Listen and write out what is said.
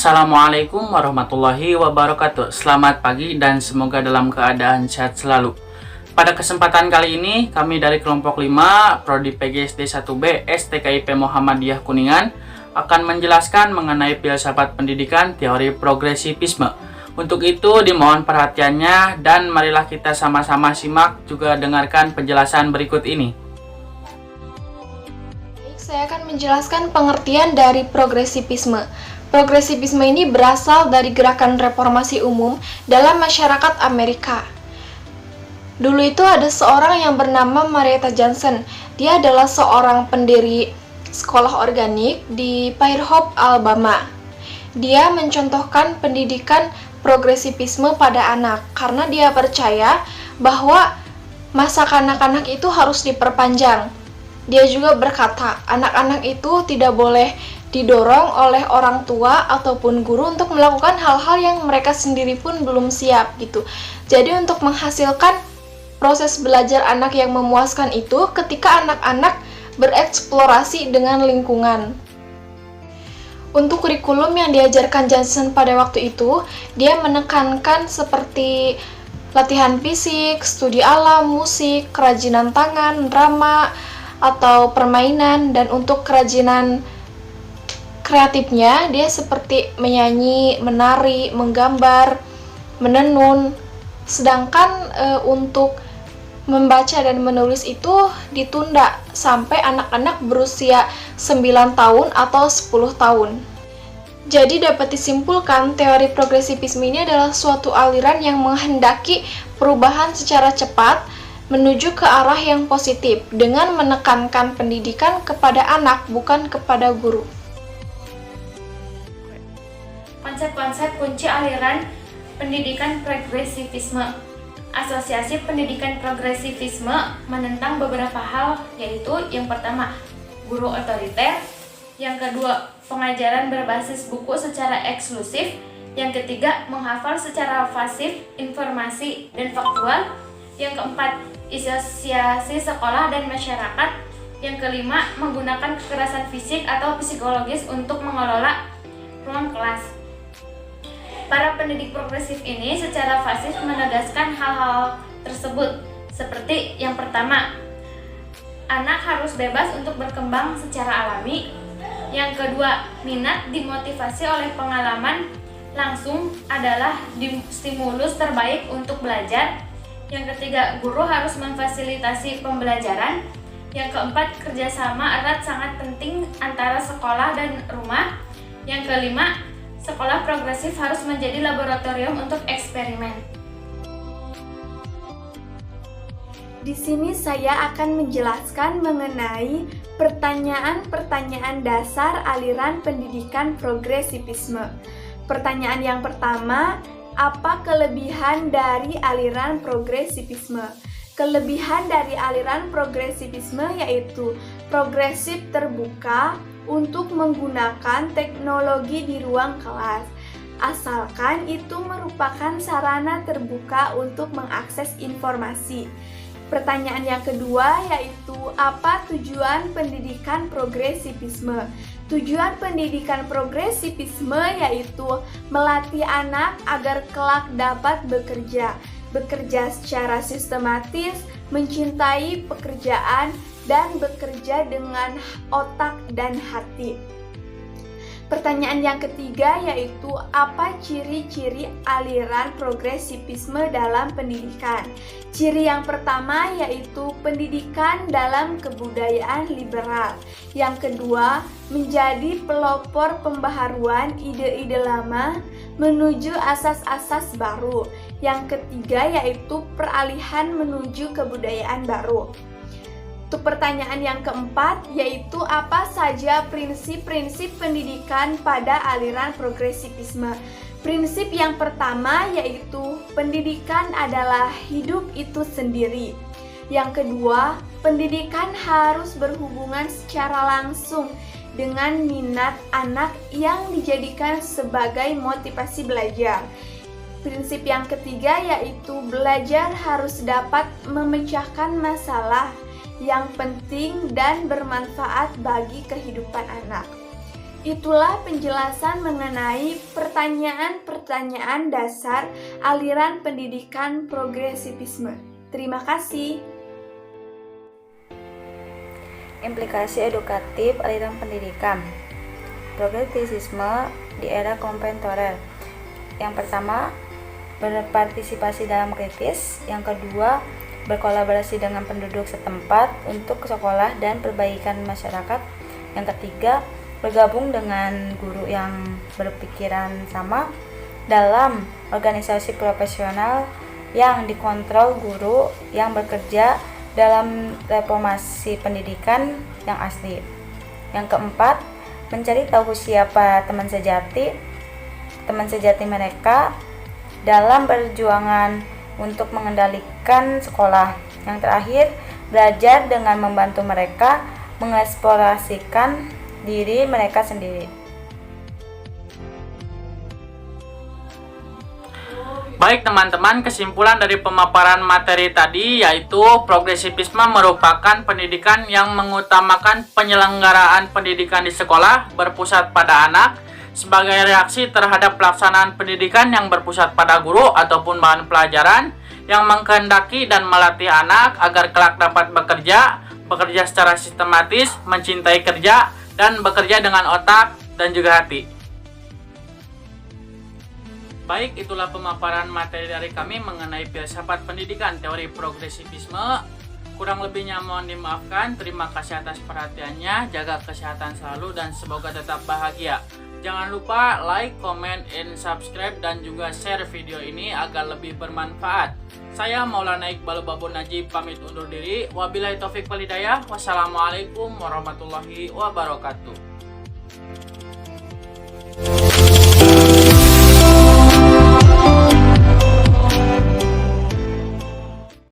Assalamualaikum warahmatullahi wabarakatuh. Selamat pagi dan semoga dalam keadaan sehat selalu. Pada kesempatan kali ini, kami dari kelompok 5 Prodi PGSD 1B STKIP Muhammadiyah Kuningan akan menjelaskan mengenai filsafat pendidikan teori progresivisme. Untuk itu dimohon perhatiannya dan marilah kita sama-sama simak juga dengarkan penjelasan berikut ini. Saya akan menjelaskan pengertian dari progresivisme. Progresivisme ini berasal dari gerakan reformasi umum dalam masyarakat Amerika. Dulu itu ada seorang yang bernama Marietta Johnson. Dia adalah seorang pendiri sekolah organik di Fairhope, Alabama. Dia mencontohkan pendidikan progresivisme pada anak karena dia percaya bahwa masa kanak-kanak itu harus diperpanjang. Dia juga berkata, anak-anak itu tidak boleh didorong oleh orang tua ataupun guru untuk melakukan hal-hal yang mereka sendiri pun belum siap gitu. Jadi untuk menghasilkan proses belajar anak yang memuaskan itu ketika anak-anak bereksplorasi dengan lingkungan. Untuk kurikulum yang diajarkan Johnson pada waktu itu, dia menekankan seperti latihan fisik, studi alam, musik, kerajinan tangan, drama, atau permainan, dan untuk kerajinan kreatifnya dia seperti menyanyi, menari, menggambar, menenun. Sedangkan untuk membaca dan menulis itu ditunda sampai anak-anak berusia 9 tahun atau 10 tahun. Jadi dapat disimpulkan teori progresivisme ini adalah suatu aliran yang menghendaki perubahan secara cepat menuju ke arah yang positif dengan menekankan pendidikan kepada anak bukan kepada guru. Konsep-konsep kunci aliran pendidikan progresivisme. Asosiasi pendidikan progresivisme menentang beberapa hal, yaitu yang pertama, guru otoriter, yang kedua, pengajaran berbasis buku secara eksklusif, yang ketiga, menghafal secara pasif informasi dan faktual, yang keempat, asosiasi sekolah dan masyarakat, yang kelima, menggunakan kekerasan fisik atau psikologis untuk mengelola ruang kelas. Para pendidik progresif ini secara pasif menegaskan hal-hal tersebut, seperti yang pertama, anak harus bebas untuk berkembang secara alami. Yang kedua, minat dimotivasi oleh pengalaman langsung adalah stimulus terbaik untuk belajar. Yang ketiga, guru harus memfasilitasi pembelajaran. Yang keempat, kerjasama erat sangat penting antara sekolah dan rumah. Yang kelima, sekolah progresif harus menjadi laboratorium untuk eksperimen. Di sini saya akan menjelaskan mengenai pertanyaan-pertanyaan dasar aliran pendidikan progresivisme. Pertanyaan yang pertama, apa kelebihan dari aliran progresivisme? Kelebihan dari aliran progresivisme yaitu progresif terbuka untuk menggunakan teknologi di ruang kelas, asalkan itu merupakan sarana terbuka untuk mengakses informasi. Pertanyaan yang kedua yaitu apa tujuan pendidikan progresivisme? Tujuan pendidikan progresivisme yaitu melatih anak agar kelak dapat bekerja secara sistematis, mencintai pekerjaan, dan bekerja dengan otak dan hati. Pertanyaan yang ketiga yaitu apa ciri-ciri aliran progresivisme dalam pendidikan? Ciri yang pertama yaitu pendidikan dalam kebudayaan liberal. Yang kedua, menjadi pelopor pembaharuan ide-ide lama menuju asas-asas baru. Yang ketiga yaitu peralihan menuju kebudayaan baru. Untuk pertanyaan yang keempat, yaitu apa saja prinsip-prinsip pendidikan pada aliran progresivisme. Prinsip yang pertama yaitu pendidikan adalah hidup itu sendiri. Yang kedua, pendidikan harus berhubungan secara langsung dengan minat anak yang dijadikan sebagai motivasi belajar. Prinsip yang ketiga yaitu belajar harus dapat memecahkan masalah yang penting dan bermanfaat bagi kehidupan anak. Itulah penjelasan mengenai pertanyaan-pertanyaan dasar aliran pendidikan progresivisme. Terima kasih. Implikasi edukatif aliran pendidikan progresivisme di era kontemporer. Yang pertama, berpartisipasi dalam kritis. Yang kedua, berkolaborasi dengan penduduk setempat untuk sekolah dan perbaikan masyarakat. Yang ketiga, bergabung dengan guru yang berpikiran sama dalam organisasi profesional yang dikontrol guru yang bekerja dalam reformasi pendidikan yang asli. Yang keempat, mencari tahu siapa teman sejati mereka dalam perjuangan untuk mengendalikan sekolah. Yang terakhir, belajar dengan membantu mereka mengeksplorasikan diri mereka sendiri. Baik teman-teman, kesimpulan dari pemaparan materi tadi yaitu progresivisme merupakan pendidikan yang mengutamakan penyelenggaraan pendidikan di sekolah berpusat pada anak sebagai reaksi terhadap pelaksanaan pendidikan yang berpusat pada guru ataupun bahan pelajaran yang mengkehendaki dan melatih anak agar kelak dapat bekerja secara sistematis, mencintai kerja, dan bekerja dengan otak dan juga hati. Baik, itulah pemaparan materi dari kami mengenai filsafat pendidikan teori progresivisme. Kurang lebihnya mohon dimaafkan. Terima kasih atas perhatiannya. Jaga kesehatan selalu dan semoga tetap bahagia. Jangan lupa like, comment, and subscribe dan juga share video ini agar lebih bermanfaat. Saya Maulana Iqbal Babun Najib pamit undur diri. Wabillahi taufiq wal hidayah. Wassalamualaikum warahmatullahi wabarakatuh.